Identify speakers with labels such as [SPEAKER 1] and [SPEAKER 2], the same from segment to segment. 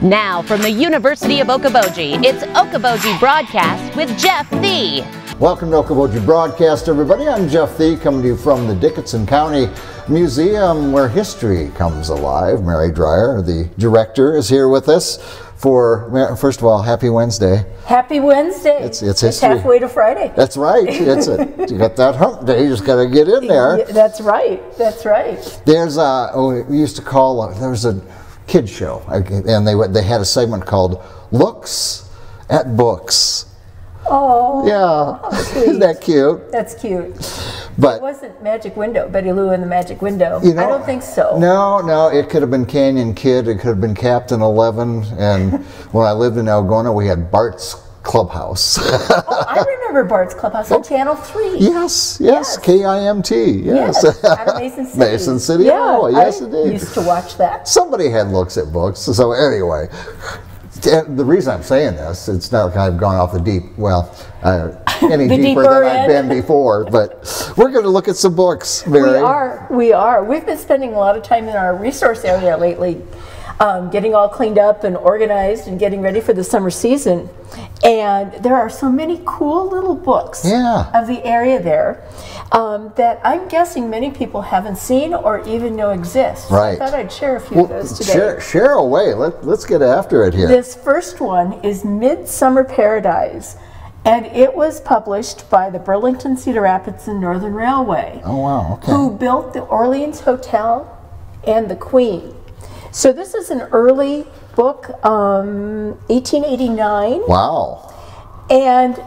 [SPEAKER 1] Now, from the University of Okoboji, it's Okoboji Broadcast with Jeff Thee.
[SPEAKER 2] Welcome to Okoboji Broadcast, everybody. I'm Jeff Thee, coming to you from the Dickinson County Museum, where history comes alive. Mary Dreier, the director, is here with us for, first of all, happy Wednesday.
[SPEAKER 3] Happy Wednesday.
[SPEAKER 2] It's history.
[SPEAKER 3] It's halfway to Friday.
[SPEAKER 2] That's right. You got that hump day. You just got to get in there.
[SPEAKER 3] That's right. That's right.
[SPEAKER 2] There's we used to call, there was a kid show, and they had a segment called Looks at Books.
[SPEAKER 3] Oh,
[SPEAKER 2] yeah, isn't that cute?
[SPEAKER 3] That's cute.
[SPEAKER 2] But
[SPEAKER 3] it wasn't Magic Window, Betty Lou and the Magic Window.
[SPEAKER 2] You know,
[SPEAKER 3] I don't think so.
[SPEAKER 2] No, it could have been Canyon Kid. It could have been Captain 11. And when I lived in Algona, we had Bart's Clubhouse.
[SPEAKER 3] Oh, I remember Bart's Clubhouse on Channel 3.
[SPEAKER 2] Yes, KIMT. Yes,
[SPEAKER 3] out of Mason City.
[SPEAKER 2] Mason City.
[SPEAKER 3] Yeah,
[SPEAKER 2] oh, yes,
[SPEAKER 3] I
[SPEAKER 2] indeed.
[SPEAKER 3] used to watch that.
[SPEAKER 2] Somebody had Looks at Books. So anyway. The reason I'm saying this, it's not like I've gone off the deep, any deeper than I've been before, but we're going to look at some books, Mary.
[SPEAKER 3] We are. We've been spending a lot of time in our resource area lately, getting all cleaned up and organized and getting ready for the summer season. And there are so many cool little books of the area there that I'm guessing many people haven't seen or even know exist.
[SPEAKER 2] Right.
[SPEAKER 3] So I thought I'd share a few of those today.
[SPEAKER 2] Share away. Let's get after it here.
[SPEAKER 3] This first one is Midsummer Paradise, and it was published by the Burlington Cedar Rapids and Northern Railway.
[SPEAKER 2] Oh, wow. Okay.
[SPEAKER 3] Who built the Orleans Hotel and the Queen. So this is an early book, 1889.
[SPEAKER 2] Wow.
[SPEAKER 3] And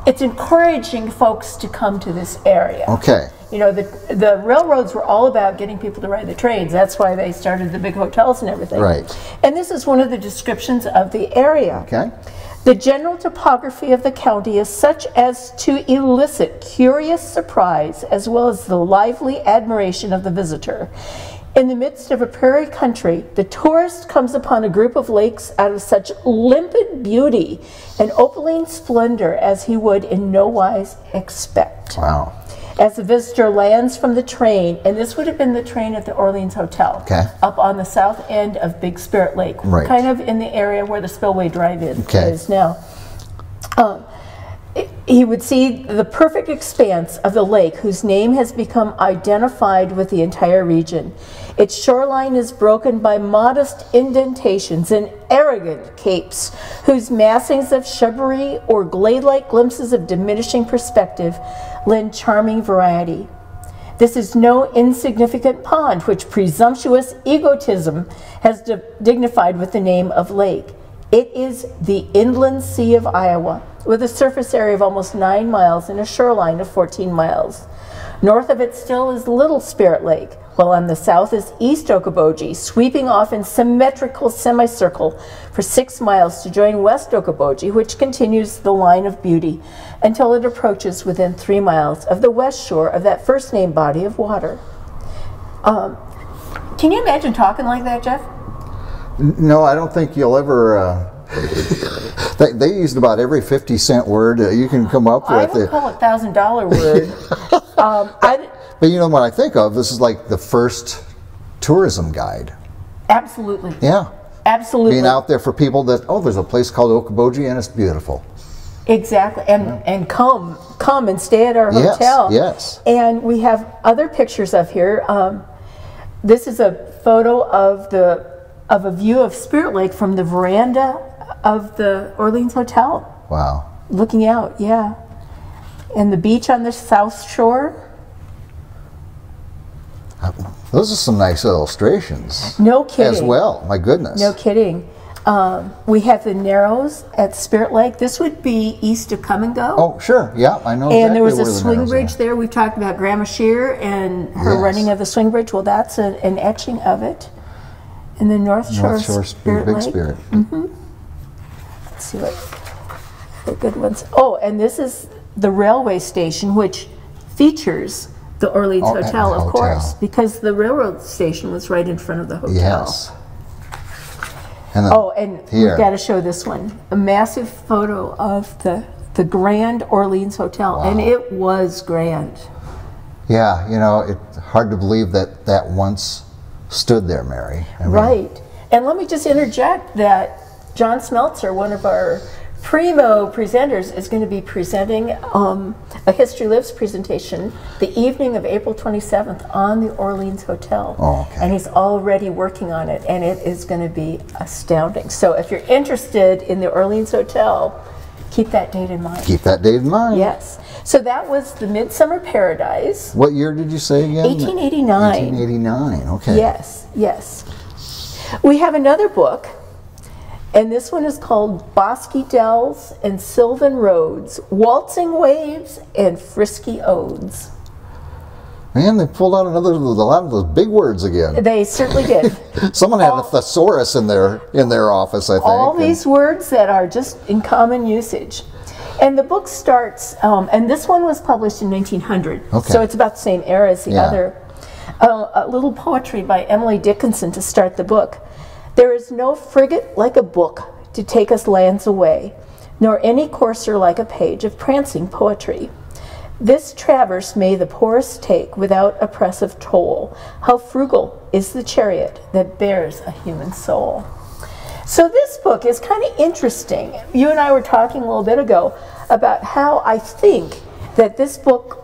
[SPEAKER 3] it's encouraging folks to come to this area.
[SPEAKER 2] Okay.
[SPEAKER 3] You know, the railroads were all about getting people to ride the trains. That's why they started the big hotels and everything.
[SPEAKER 2] Right.
[SPEAKER 3] And this is one of the descriptions of the area.
[SPEAKER 2] Okay.
[SPEAKER 3] The general topography of the county is such as to elicit curious surprise as well as the lively admiration of the visitor. In the midst of a prairie country, the tourist comes upon a group of lakes out of such limpid beauty and opaline splendor as he would in no wise expect.
[SPEAKER 2] Wow.
[SPEAKER 3] As the visitor lands from the train, and this would have been the train at the Orleans Hotel, up on the south end of Big Spirit Lake, kind of in the area where the Spillway Drive-In is now. He would see the perfect expanse of the lake, whose name has become identified with the entire region. Its shoreline is broken by modest indentations and arrogant capes, whose massings of shrubbery or glade-like glimpses of diminishing perspective lend charming variety. This is no insignificant pond, which presumptuous egotism has dignified with the name of lake. It is the inland sea of Iowa, with a surface area of almost 9 miles and a shoreline of 14 miles. North of it still is Little Spirit Lake, while on the south is East Okoboji, sweeping off in symmetrical semicircle for 6 miles to join West Okoboji, which continues the line of beauty until it approaches within 3 miles of the west shore of that first named body of water. Can you imagine talking like that, Jeff?
[SPEAKER 2] No, I don't think you'll ever. They used about every 50-cent word you can come up with.
[SPEAKER 3] I would call it $1,000 word.
[SPEAKER 2] But you know what I think of? This is like the first tourism guide.
[SPEAKER 3] Absolutely.
[SPEAKER 2] Yeah.
[SPEAKER 3] Absolutely.
[SPEAKER 2] Being out there for people that, there's a place called Okoboji and it's beautiful.
[SPEAKER 3] Exactly. And come and stay at our hotel.
[SPEAKER 2] Yes.
[SPEAKER 3] And we have other pictures of here. This is a photo of a view of Spirit Lake from the veranda of the Orleans Hotel.
[SPEAKER 2] Wow.
[SPEAKER 3] Looking out, yeah. And the beach on the south shore.
[SPEAKER 2] Those are some nice illustrations.
[SPEAKER 3] No kidding.
[SPEAKER 2] As well, my goodness.
[SPEAKER 3] No kidding. We have the Narrows at Spirit Lake. This would be east of Come and Go.
[SPEAKER 2] Oh, sure. Yeah, I know.
[SPEAKER 3] And there was a swing bridge there. We've talked about Grandma Shear and her running of the swing bridge. Well, that's an etching of it. And the North Shore Spirit
[SPEAKER 2] Big
[SPEAKER 3] Lake.
[SPEAKER 2] Spirit.
[SPEAKER 3] Let's see what the good ones. Oh, and this is the railway station, which features the Orleans Hotel, of course, because the railroad station was right in front of the hotel.
[SPEAKER 2] Yes. And
[SPEAKER 3] we've got to show this one. A massive photo of the Grand Orleans Hotel, and it was grand.
[SPEAKER 2] Yeah, you know, it's hard to believe that once stood there, Mary. I mean,
[SPEAKER 3] Right. And let me just interject that John Smeltzer, one of our primo presenters, is going to be presenting a History Lives presentation the evening of April 27th on the Orleans Hotel.
[SPEAKER 2] Oh, okay.
[SPEAKER 3] And he's already working on it, and it is going to be astounding. So if you're interested in the Orleans Hotel, keep that date in mind.
[SPEAKER 2] Keep that date in mind.
[SPEAKER 3] Yes. So that was the Midsummer Paradise.
[SPEAKER 2] What year did you say again?
[SPEAKER 3] 1889.
[SPEAKER 2] 1889, okay.
[SPEAKER 3] Yes, yes. We have another book, and this one is called Bosky Dells and Sylvan Roads, Waltzing Waves and Frisky Odes.
[SPEAKER 2] Man, they pulled out a lot of those big words again.
[SPEAKER 3] They certainly did.
[SPEAKER 2] Someone had a thesaurus in their office, I think.
[SPEAKER 3] All these words that are just in common usage. And the book starts, and this one was published in 1900,
[SPEAKER 2] Okay.
[SPEAKER 3] so it's about the same era as the
[SPEAKER 2] Yeah.
[SPEAKER 3] other. A little poetry by Emily Dickinson to start the book. There is no frigate like a book to take us lands away, nor any courser like a page of prancing poetry. This traverse may the poorest take without oppressive toll. How frugal is the chariot that bears a human soul. So this book is kind of interesting. You and I were talking a little bit ago about how I think that this book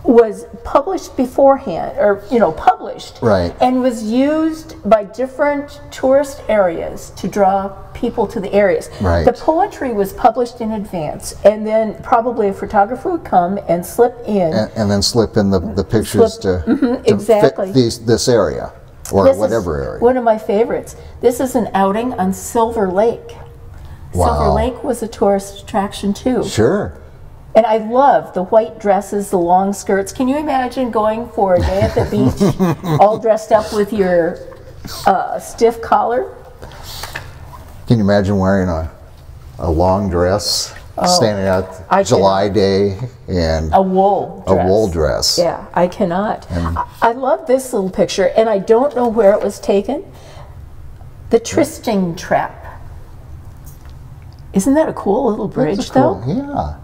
[SPEAKER 3] was published beforehand, or published,
[SPEAKER 2] Right.
[SPEAKER 3] and was used by different tourist areas to draw people to the areas.
[SPEAKER 2] Right.
[SPEAKER 3] The poetry was published in advance, and then probably a photographer would come and slip in.
[SPEAKER 2] And then slip in the pictures to
[SPEAKER 3] exactly.
[SPEAKER 2] fit this area, or
[SPEAKER 3] This is
[SPEAKER 2] whatever area.
[SPEAKER 3] one of my favorites. This is an outing on Silver Lake. Silver
[SPEAKER 2] Wow.
[SPEAKER 3] Lake was a tourist attraction too.
[SPEAKER 2] Sure.
[SPEAKER 3] And I love the white dresses, the long skirts. Can you imagine going for a day at the beach all dressed up with your stiff collar?
[SPEAKER 2] Can you imagine wearing a long dress, standing out
[SPEAKER 3] I
[SPEAKER 2] July day, and
[SPEAKER 3] A wool
[SPEAKER 2] a
[SPEAKER 3] dress.
[SPEAKER 2] wool dress?
[SPEAKER 3] Yeah, I cannot. I love this little picture, and I don't know where it was taken. The Trysting Trap. Isn't that a cool little bridge,
[SPEAKER 2] That's cool.
[SPEAKER 3] though?
[SPEAKER 2] Yeah.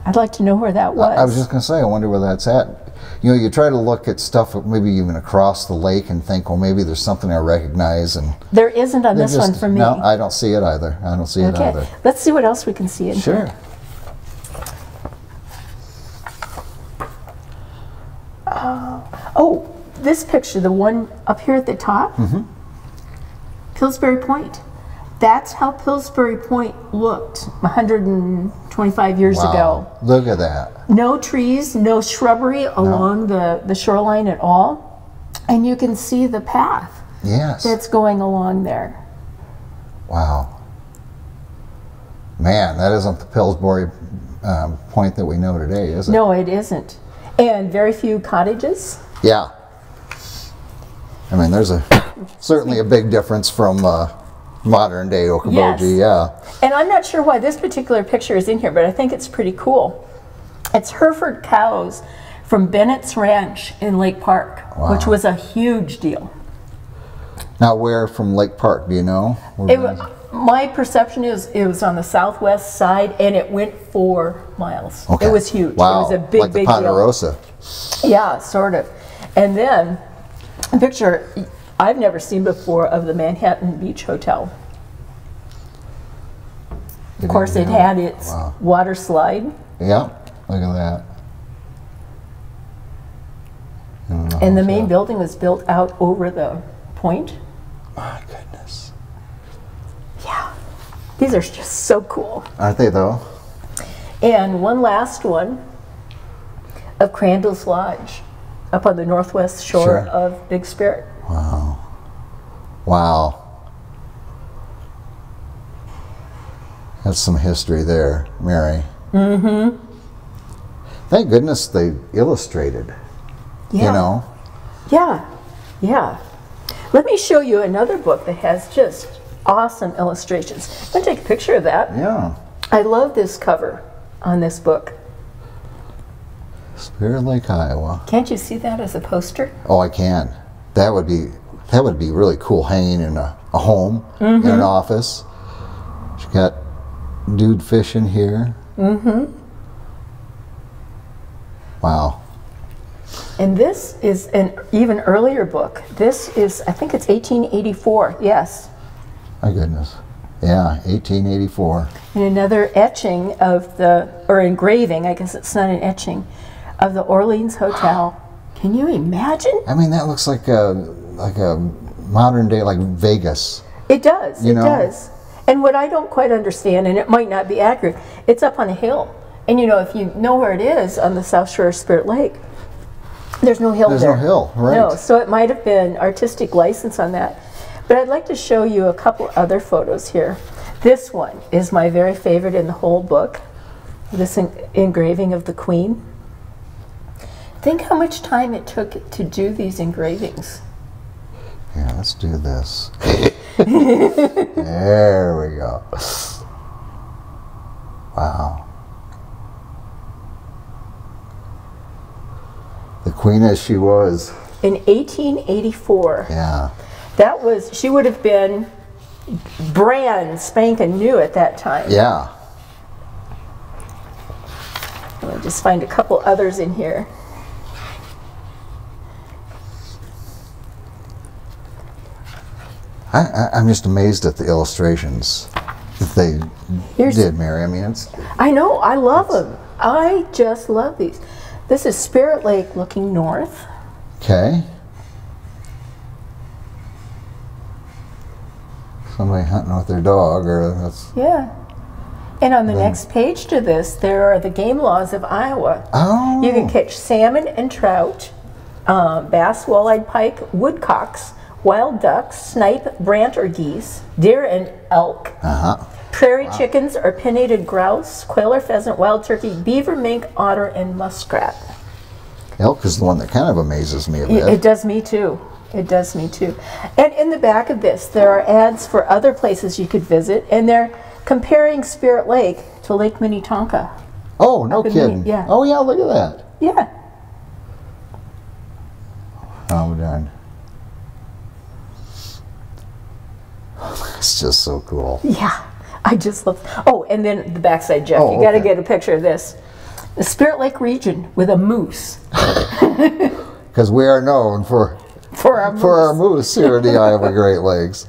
[SPEAKER 3] I'd like to know where that was.
[SPEAKER 2] I was just going to say, I wonder where that's at. You try to look at stuff maybe even across the lake and think, well, maybe there's something I recognize, and
[SPEAKER 3] There isn't on this one for me.
[SPEAKER 2] No, I don't see it either. I don't see it
[SPEAKER 3] Okay,
[SPEAKER 2] either.
[SPEAKER 3] let's see what else we can see in
[SPEAKER 2] Sure.
[SPEAKER 3] here. Oh, this picture, the one up here at the top, Pillsbury Point. That's how Pillsbury Point looked 125 years ago.
[SPEAKER 2] Wow. Look at that.
[SPEAKER 3] No trees, no shrubbery along the shoreline at all. And you can see the path
[SPEAKER 2] Yes.
[SPEAKER 3] that's going along there.
[SPEAKER 2] Wow. Man, that isn't the Pillsbury Point that we know today, is it?
[SPEAKER 3] No, it isn't. And very few cottages.
[SPEAKER 2] Yeah. I mean, there's certainly a big difference from modern day Okoboji.
[SPEAKER 3] Yes.
[SPEAKER 2] Yeah.
[SPEAKER 3] And I'm not sure why this particular picture is in here, but I think it's pretty cool. It's Hereford cows from Bennett's Ranch in Lake Park, which was a huge deal.
[SPEAKER 2] Now, where from Lake Park? Do you know?
[SPEAKER 3] My perception is it was on the southwest side, and it went 4 miles.
[SPEAKER 2] Okay.
[SPEAKER 3] It was huge.
[SPEAKER 2] Wow.
[SPEAKER 3] It was a big,
[SPEAKER 2] like the
[SPEAKER 3] big
[SPEAKER 2] Ponderosa.
[SPEAKER 3] deal. Yeah, sort of. And then a picture I've never seen before of the Manhattan Beach Hotel. Of course, it had its water slide.
[SPEAKER 2] Yeah, look at that.
[SPEAKER 3] And the main building was built out over the point.
[SPEAKER 2] My goodness.
[SPEAKER 3] Yeah. These are just so cool.
[SPEAKER 2] Aren't they, though?
[SPEAKER 3] And one last one of Crandall's Lodge up on the northwest shore of Big Spirit.
[SPEAKER 2] Wow. Wow. That's some history there, Mary. Mm-hmm. Thank goodness they illustrated.
[SPEAKER 3] Yeah.
[SPEAKER 2] You know?
[SPEAKER 3] Yeah. Yeah. Let me show you another book that has just awesome illustrations. I'm going to take a picture of that.
[SPEAKER 2] Yeah.
[SPEAKER 3] I love this cover on this book.
[SPEAKER 2] Spirit Lake, Iowa.
[SPEAKER 3] Can't you see that as a poster?
[SPEAKER 2] Oh, I can. That would be really cool hanging in a home, in an office. She got dude fishing here. Mm-hmm. Wow.
[SPEAKER 3] And this is an even earlier book. This is, I think it's 1884, yes.
[SPEAKER 2] My goodness. Yeah, 1884.
[SPEAKER 3] And another etching of or engraving, I guess it's not an etching, of the Orleans Hotel. Can you imagine?
[SPEAKER 2] I mean, that looks like a modern day, like Vegas.
[SPEAKER 3] It does,
[SPEAKER 2] You
[SPEAKER 3] it
[SPEAKER 2] know?
[SPEAKER 3] does. And what I don't quite understand, and it might not be accurate, it's up on a hill. And you know, if you know where it is on the South Shore of Spirit Lake, there's no hill there.
[SPEAKER 2] There's no hill, right.
[SPEAKER 3] No, so it might have been artistic license on that. But I'd like to show you a couple other photos here. This one is my very favorite in the whole book. This engraving of the Queen. Think how much time it took to do these engravings.
[SPEAKER 2] Yeah, let's do this. There we go. Wow. The Queen as she was.
[SPEAKER 3] In 1884.
[SPEAKER 2] Yeah.
[SPEAKER 3] That was, she would have been brand spanking new at that time.
[SPEAKER 2] Yeah.
[SPEAKER 3] Let me just find a couple others in here.
[SPEAKER 2] I'm just amazed at the illustrations that they did, Mary. I mean, it's...
[SPEAKER 3] I know, I love them. I just love these. This is Spirit Lake looking north.
[SPEAKER 2] Okay. Somebody hunting with their dog, or that's...
[SPEAKER 3] Yeah. And on the next page to this, there are the game laws of Iowa.
[SPEAKER 2] Oh.
[SPEAKER 3] You can catch salmon and trout, bass, walleye, pike, woodcocks, wild ducks, snipe, brant or geese, deer and elk, prairie chickens or pinnated grouse, quail or pheasant, wild turkey, beaver, mink, otter, and muskrat.
[SPEAKER 2] Elk is the one that kind of amazes me a bit.
[SPEAKER 3] It does me too. It does me too. And in the back of this, there are ads for other places you could visit, and they're comparing Spirit Lake to Lake Minnetonka.
[SPEAKER 2] Oh, no kidding.
[SPEAKER 3] Yeah.
[SPEAKER 2] Oh, yeah, look at that.
[SPEAKER 3] Yeah.
[SPEAKER 2] Oh, darn. It's just so cool.
[SPEAKER 3] Yeah. I just love. Oh, and then the backside, Jeff.
[SPEAKER 2] Oh,
[SPEAKER 3] you got to
[SPEAKER 2] okay.
[SPEAKER 3] get a picture of this. The Spirit Lake region with a moose.
[SPEAKER 2] Because we are known for our moose here in the Iowa Great Lakes.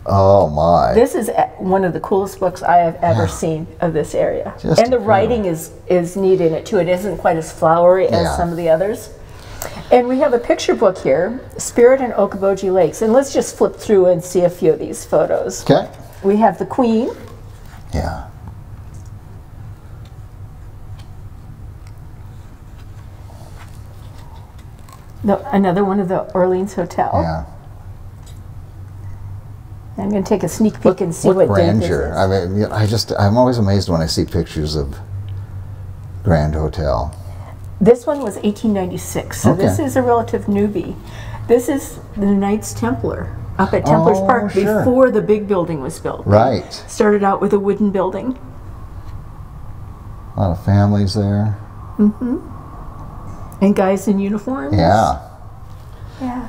[SPEAKER 2] Oh my!
[SPEAKER 3] This is one of the coolest books I have ever seen of this area,
[SPEAKER 2] Just
[SPEAKER 3] and the writing is neat in it too. It isn't quite as flowery as some of the others. And we have a picture book here, Spirit and Okoboji Lakes, and let's just flip through and see a few of these photos.
[SPEAKER 2] Okay.
[SPEAKER 3] We have the Queen.
[SPEAKER 2] Yeah.
[SPEAKER 3] Another one of the Orleans Hotel.
[SPEAKER 2] Yeah.
[SPEAKER 3] I'm going to take a sneak peek and see what
[SPEAKER 2] grandeur.
[SPEAKER 3] date
[SPEAKER 2] I mean, I'm always amazed when I see pictures of Grand Hotel.
[SPEAKER 3] This one was 1896, so this is a relative newbie. This is the Knights Templar up at Templars Park before the big building was built.
[SPEAKER 2] Right.
[SPEAKER 3] Started out with a wooden building.
[SPEAKER 2] A lot of families there.
[SPEAKER 3] Mm-hmm. And guys in uniforms.
[SPEAKER 2] Yeah.
[SPEAKER 3] Yeah.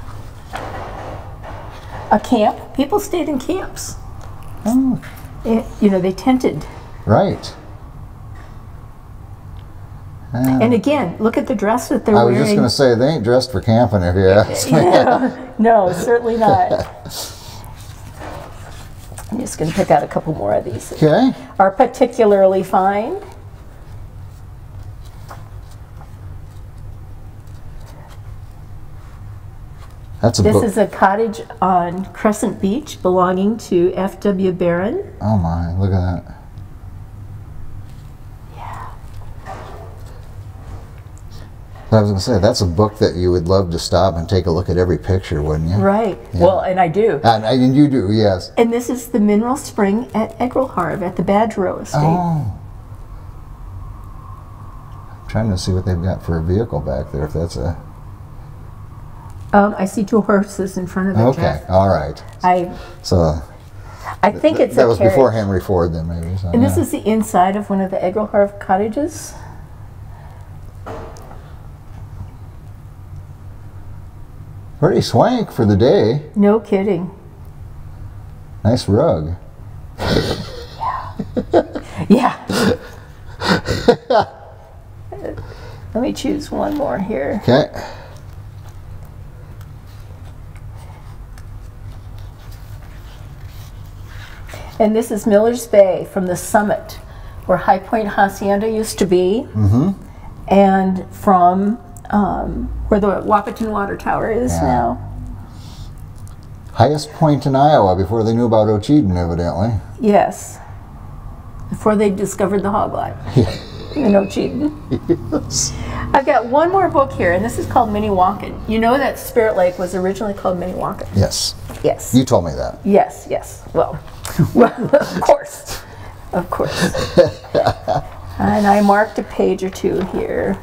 [SPEAKER 3] A camp. People stayed in camps.
[SPEAKER 2] Oh.
[SPEAKER 3] You know, they tented.
[SPEAKER 2] Right.
[SPEAKER 3] And again, look at the dress that they're wearing.
[SPEAKER 2] I was just going to say, they ain't dressed for camping if you ask me.
[SPEAKER 3] Yeah, no, certainly not. I'm just going to pick out a couple more of these.
[SPEAKER 2] Okay.
[SPEAKER 3] Are particularly fine.
[SPEAKER 2] That's a
[SPEAKER 3] This
[SPEAKER 2] book.
[SPEAKER 3] is a cottage on Crescent Beach belonging to F.W. Barron.
[SPEAKER 2] Oh my, look at that. I was going to say, that's a book that you would love to stop and take a look at every picture, wouldn't you?
[SPEAKER 3] Right.
[SPEAKER 2] Yeah.
[SPEAKER 3] Well, and I do.
[SPEAKER 2] And you do, yes.
[SPEAKER 3] And this is the mineral spring at Egelharv at the Badgerow Estate.
[SPEAKER 2] Oh. I'm trying to see what they've got for a vehicle back there, if that's a...
[SPEAKER 3] I see two horses in front of it,
[SPEAKER 2] Okay,
[SPEAKER 3] Jeff.
[SPEAKER 2] all right.
[SPEAKER 3] I think it's
[SPEAKER 2] that
[SPEAKER 3] a
[SPEAKER 2] was
[SPEAKER 3] carriage.
[SPEAKER 2] before Henry Ford, then, maybe. So,
[SPEAKER 3] And this is the inside of one of the Egelharv cottages.
[SPEAKER 2] Pretty swank for the day.
[SPEAKER 3] No kidding.
[SPEAKER 2] Nice rug.
[SPEAKER 3] Yeah. Let me choose one more here.
[SPEAKER 2] Okay.
[SPEAKER 3] And this is Miller's Bay from the summit where High Point Hacienda used to be, and from where the Wahpeton Water Tower is now.
[SPEAKER 2] Highest point in Iowa before they knew about Ocheeden, evidently.
[SPEAKER 3] Yes. Before they discovered the hogline in Ocheeden.
[SPEAKER 2] Yes.
[SPEAKER 3] I've got one more book here, and this is called Minnewacan. You know that Spirit Lake was originally called Minnewacan?
[SPEAKER 2] Yes.
[SPEAKER 3] Yes.
[SPEAKER 2] You told me that.
[SPEAKER 3] Yes, yes. Well, of course. Of course. And I marked a page or two here.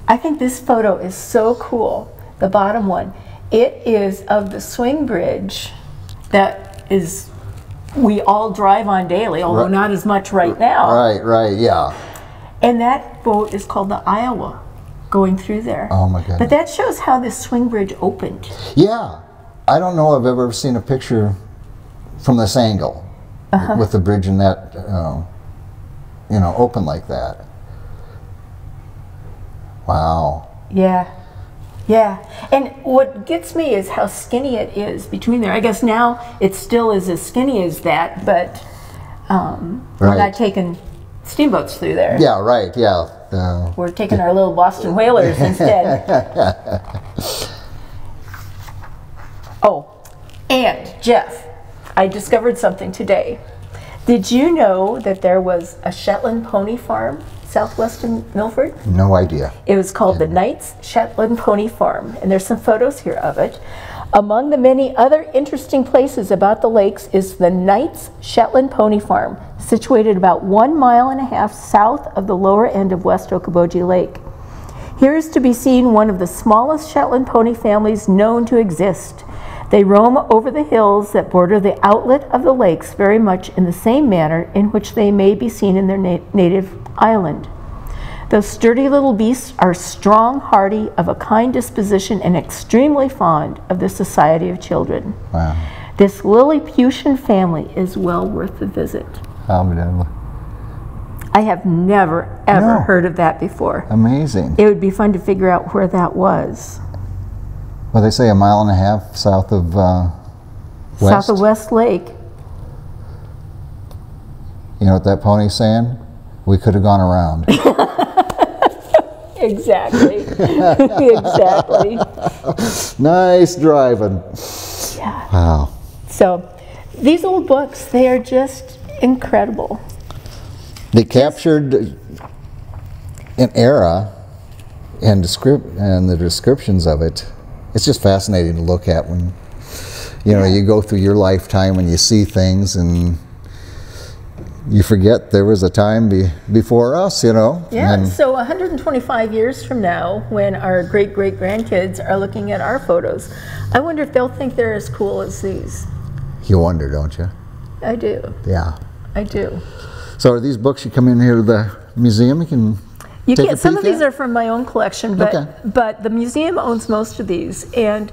[SPEAKER 3] I think this photo is so cool, the bottom one. It is of the swing bridge that is we all drive on daily, although not as much right now.
[SPEAKER 2] Right, yeah.
[SPEAKER 3] And that boat is called the Iowa, going through there.
[SPEAKER 2] Oh my goodness.
[SPEAKER 3] But that shows how this swing bridge opened.
[SPEAKER 2] Yeah. I don't know if I've ever seen a picture from this angle with the bridge in that, you know, open like that. Wow.
[SPEAKER 3] Yeah. Yeah. And what gets me is how skinny it is between there. I guess now it still is as skinny as that, but we're not taking steamboats through there.
[SPEAKER 2] Yeah, right, yeah.
[SPEAKER 3] We're taking our little Boston whalers instead. Oh, and Jeff, I discovered something today. Did you know that there was a Shetland pony farm southwest of Milford?
[SPEAKER 2] No idea.
[SPEAKER 3] It was called the Knights Shetland Pony Farm, and there's some photos here of it. Among the many other interesting places about the lakes is the Knights Shetland Pony Farm, situated about 1.5 miles south of the lower end of West Okoboji Lake. Here is to be seen one of the smallest Shetland pony families known to exist. They roam over the hills that border the outlet of the lakes very much in the same manner in which they may be seen in their native island. Those sturdy little beasts are strong, hardy, of a kind disposition, and extremely fond of the society of children.
[SPEAKER 2] Wow.
[SPEAKER 3] This Lilliputian family is well worth the visit. I have never, ever heard of that before.
[SPEAKER 2] Amazing.
[SPEAKER 3] It would be fun to figure out where that was.
[SPEAKER 2] Well, they say 1.5 miles south of West.
[SPEAKER 3] South of West Lake.
[SPEAKER 2] You know what that pony's saying? We could have gone around.
[SPEAKER 3] Exactly. Exactly.
[SPEAKER 2] Nice driving.
[SPEAKER 3] Yeah.
[SPEAKER 2] Wow.
[SPEAKER 3] So, these old books, they are just incredible.
[SPEAKER 2] They captured an era and the descriptions of it. It's just fascinating to look at when, you know, you go through your lifetime and you see things and you forget there was a time before us, you know.
[SPEAKER 3] Yeah,
[SPEAKER 2] and
[SPEAKER 3] so 125 years from now, when our great-great-grandkids are looking at our photos, I wonder if they'll think they're as cool as these.
[SPEAKER 2] You wonder, don't you?
[SPEAKER 3] I do.
[SPEAKER 2] Yeah.
[SPEAKER 3] I do.
[SPEAKER 2] So are these books, you come in here to the museum, you can
[SPEAKER 3] You
[SPEAKER 2] take
[SPEAKER 3] can.
[SPEAKER 2] a
[SPEAKER 3] Some of
[SPEAKER 2] peek
[SPEAKER 3] these
[SPEAKER 2] at?
[SPEAKER 3] are from my own collection, but
[SPEAKER 2] Okay.
[SPEAKER 3] but the museum owns most of these, and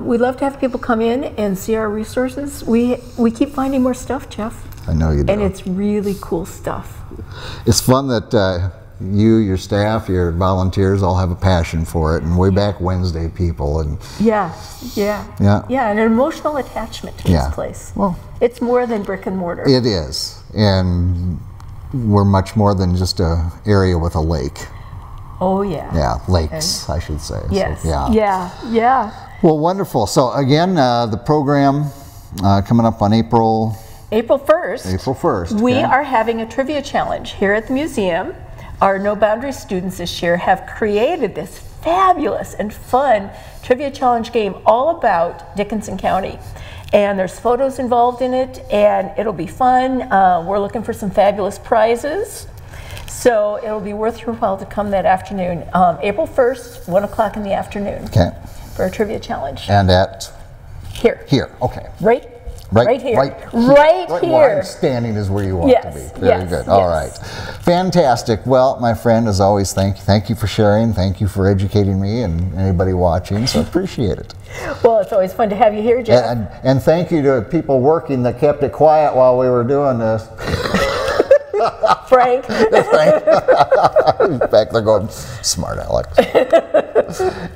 [SPEAKER 3] we'd love to have people come in and see our resources. We keep finding more stuff, Jeff,
[SPEAKER 2] I know you do.
[SPEAKER 3] and it's really cool stuff.
[SPEAKER 2] It's fun that you, your staff, your volunteers all have a passion for it, and way back Wednesday people, and
[SPEAKER 3] Yeah,
[SPEAKER 2] Yeah.
[SPEAKER 3] and an emotional attachment to
[SPEAKER 2] Yeah.
[SPEAKER 3] this place.
[SPEAKER 2] Well,
[SPEAKER 3] It's more than brick and mortar.
[SPEAKER 2] it is, and we're much more than just a area with a lake.
[SPEAKER 3] Oh yeah.
[SPEAKER 2] Yeah, lakes, I should say.
[SPEAKER 3] Yes.
[SPEAKER 2] So,
[SPEAKER 3] Yeah.
[SPEAKER 2] Well, wonderful. So again, the program coming up on April
[SPEAKER 3] April 1st.
[SPEAKER 2] April 1st.
[SPEAKER 3] We
[SPEAKER 2] okay?
[SPEAKER 3] are having a trivia challenge here at the museum. Our No Boundaries students this year have created this fabulous and fun trivia challenge game all about Dickinson County. And there's photos involved in it, and it'll be fun. We're looking for some fabulous prizes. So it'll be worth your while to come that afternoon. April 1st, 1 o'clock in the afternoon
[SPEAKER 2] Okay.
[SPEAKER 3] for a trivia challenge.
[SPEAKER 2] And at
[SPEAKER 3] Here.
[SPEAKER 2] here, okay.
[SPEAKER 3] Right here.
[SPEAKER 2] Right
[SPEAKER 3] Right
[SPEAKER 2] where I'm
[SPEAKER 3] here.
[SPEAKER 2] standing is where you want
[SPEAKER 3] Yes,
[SPEAKER 2] to be. Very
[SPEAKER 3] yes,
[SPEAKER 2] good. All
[SPEAKER 3] yes.
[SPEAKER 2] right. Fantastic. Well, my friend, as always, thank you for sharing. Thank you for educating me and anybody watching. So I appreciate it.
[SPEAKER 3] Well, it's always fun to have you here, Jeff.
[SPEAKER 2] And thank you to people working that kept it quiet while we were doing this.
[SPEAKER 3] Frank.
[SPEAKER 2] Back there going, smart Alex.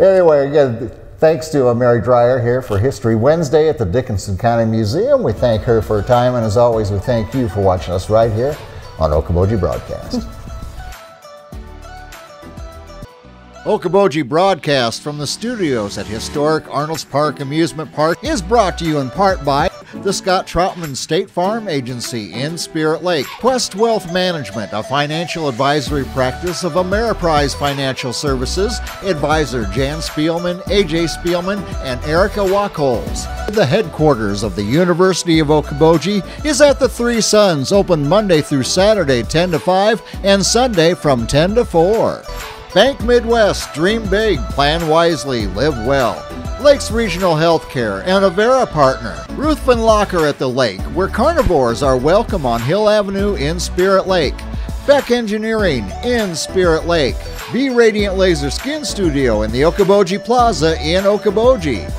[SPEAKER 2] Anyway, again, thanks to Mary Dreier here for History Wednesday at the Dickinson County Museum. We thank her for her time, and as always, we thank you for watching us right here on Okoboji Broadcast. Okoboji Broadcast from the studios at historic Arnold's Park Amusement Park is brought to you in part by the Scott Troutman State Farm Agency in Spirit Lake, Quest Wealth Management, a financial advisory practice of Ameriprise Financial Services, advisor Jan Spielman, AJ Spielman, and Erica Wachholz. The headquarters of the University of Okoboji is at the Three Sons, open Monday through Saturday 10 to 5 and Sunday from 10 to 4. Bank Midwest, dream big, plan wisely, live well. Lakes Regional Healthcare and Avera Partner. Ruthven Locker at the Lake, where carnivores are welcome on Hill Avenue in Spirit Lake. Beck Engineering in Spirit Lake. Be Radiant Laser Skin Studio in the Okoboji Plaza in Okoboji.